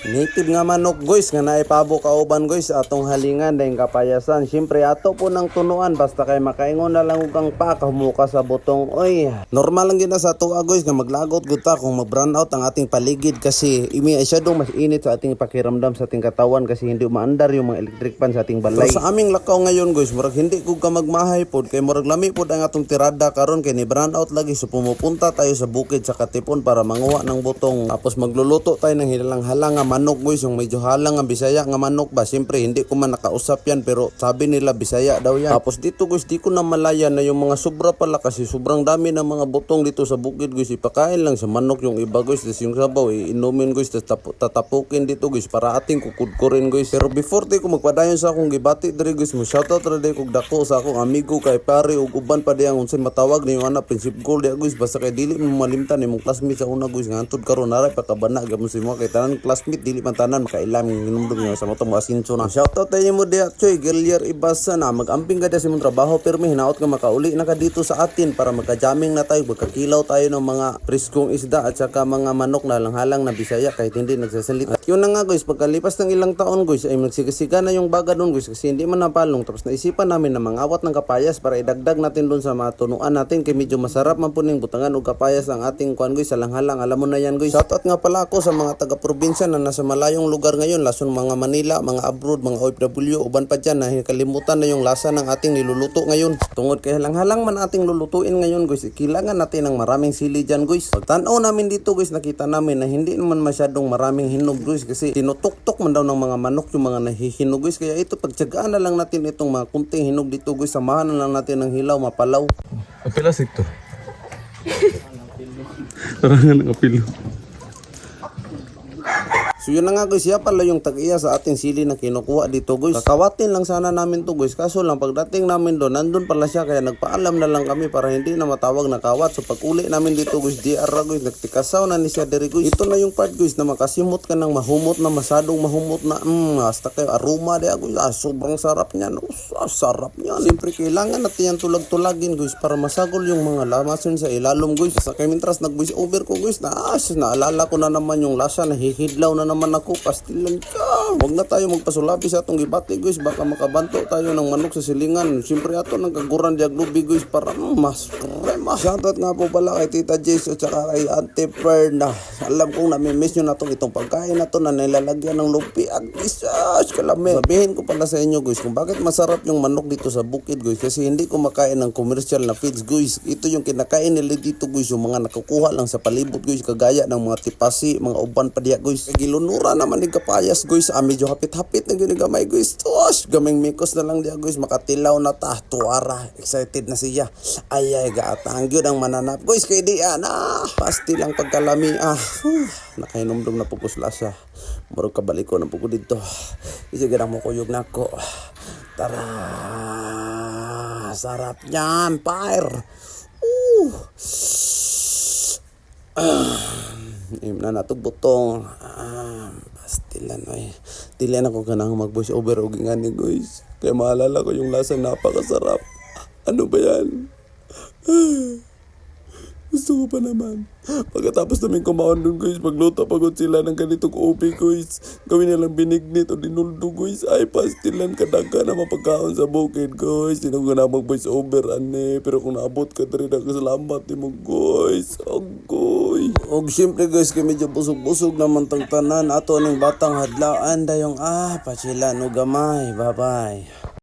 Native nga manok guys nga naipabo kauban guys atong halingan dahil kapayasan. Siyempre ato po ng tunuan basta kay makaingon na lang ug ang pa kahumuka sa butong. Oy, normal lang gina sa tuwa guys nga maglagot gud ta kung mag-brown out ang ating paligid kasi masyadong mas init sa ating pakiramdam sa ating katawan kasi hindi umaandar yung mga electric fan sa ating balay. So, sa aming lakaw ngayon guys, murag hindi ko ka magmahay pod kay murag lami pod ang atong tirada karon kay ni brown out lagi so pumupunta tayo sa bukid sa Katipon para manguha ng butong tapos magluluto tayo ng hilalang-halang nga manok guys, yung medyo halang nga Bisaya nga manok ba. Siyempre hindi ko man nakausap yan pero sabi nila Bisaya daw yan. Tapos dito guys, di ko na malaya na yung mga sobra pala kasi sobrang dami ng mga butong dito sa bukid guys. Ipakain lang sa manok yung iba guys, tapos yung sabaw inumin guys, tapos tatapukin dito guys para ating kukudkurin guys. Pero before tayo ko magpadayon sa akong gibati diri guys, mo shoutout ra day kog dako sa akong amigo kay pare ug uban pa diyang unsay matawag ni yung ana Principal Gold dia guys, basta kay dili mo malimtan imong classmate sa una guys nga antud karon naray pakabana gamon si mo kay tanan classmate dili man tanan makailam hinumdum niya sa moto mo asinso na. Shoutout tayo mo dia Choy Gilier Ibasa na magamping ka sa imong trabaho pero may hinaot nga makauli na ka dito sa atin para magka-jamming na tayo, magkakilaw tayo ng mga preskong isda at saka mga manok na langhalang na Bisaya kahit hindi nagsasalita. At yun na nga guys, pagkalipas ng ilang taon guys ay nagsigasiga na yung baga doon guys kasi hindi man napalong. Tapos naisipan namin na mangawat ng kapayas para idagdag natin doon sa mga tunuan natin kay medyo masarap man po ning butangan og kapayas ang ating kuan guys sa langhalang. Alam mo na yan guys. Shoutout nga pala ako sa mga taga-probinsya na nasa malayong lugar ngayon, lason mga Manila, mga abroad, mga OFW, uban pa dyan na kalimutan na yung lasa ng ating niluluto ngayon. Tungod kay halang-halang man ating lulutuin ngayon guys, kailangan natin ng maraming sili dyan guys. Pagtanaw namin dito guys, nakita namin na hindi naman masyadong maraming hinog guys kasi tinutok-tok man daw ng mga manok yung mga nahihinog guys. Kaya ito, pagtsagaan na lang natin itong mga kunting hinog dito guys, samahan na lang natin ng hilaw, mapalaw. Apilas ito. Parang apilo. So yun na nga guys, siya pala yung tag-iya sa ating sili na kinukuha dito guys. Kakawatin lang sana namin to guys, kaso lang pagdating namin doon, nandun pala siya kaya nagpaalam na lang kami para hindi na matawag na kawat. So pag uli namin dito guys, DR guys, nagtikasaw na ni siya diri guys. Ito na yung part guys na makasimot ka ng mahumot na masadong mahumot na hasta kayo aroma dia guys. Sobrang sarap niyan. Sarap niyan. Siyempre kailangan natin yan tulag-tulagin guys para masagol yung mga lamason sa ilalom guys. Sa kay mintras nag-voice over ko guys, naalala ko na naman yung lasa, nahihidlaw na naman ako, pastilan ka. Huwag na tayo magpasulabi sa atong gibati guys, baka makabanto tayo ng manok sa silingan. Siyempre ato nang kaguran diag lubi guys para mas krema. Shoutout nga po pala kay Tita Jace at saka kay Auntie Perna. Alam kong nami-miss nyo na itong pagkain na to na nilalagyan ng lupi at isas kalami. Sabihin ko pala sa inyo guys kung bakit masarap yung manok dito sa bukid guys, kasi hindi ko makain ng commercial na feeds guys. Ito yung kinakain nila dito guys, yung mga nakukuha lang sa palibot guys, kagaya ng mga tipasi, mga uban pa diya guys. Nura naman ni kapayas guys, medyo hapit-hapit na ginigamay guys. Tosh, gaming mikos na lang diya guys, makatilaw na ta, tuwara, excited na siya. Ay gaatang yun ang mananap guys kay diyan pasti lang pagkalami nakahinomdom na pugos lasa. Murag kabalik ko na pugo dito. Isa ganang mo kuyog na ko. Tara, sarap yan, fire. Na natog butong pastilan ay tilan ako kanang mag-voice over og ingani guys kaya maalala ko yung lasang napakasarap. Ano ba yan? Gusto ko pa naman. Pagkatapos namin kumaon dun guys, magluto pagod sila ng ganitong ubi guys, gawin nilang binignit o dinuldo guys. Ay pastilan kadagka na mapagkaon sa bukid guys. Sino ko na mag-voice over pero kung naabot ka rin ako, salamat mo guys. Agoy. Og siyempre guys, kay medyo busog-busog naman tang tanan ato ning batang hadlaan dayong pasila no gamay. Bye bye.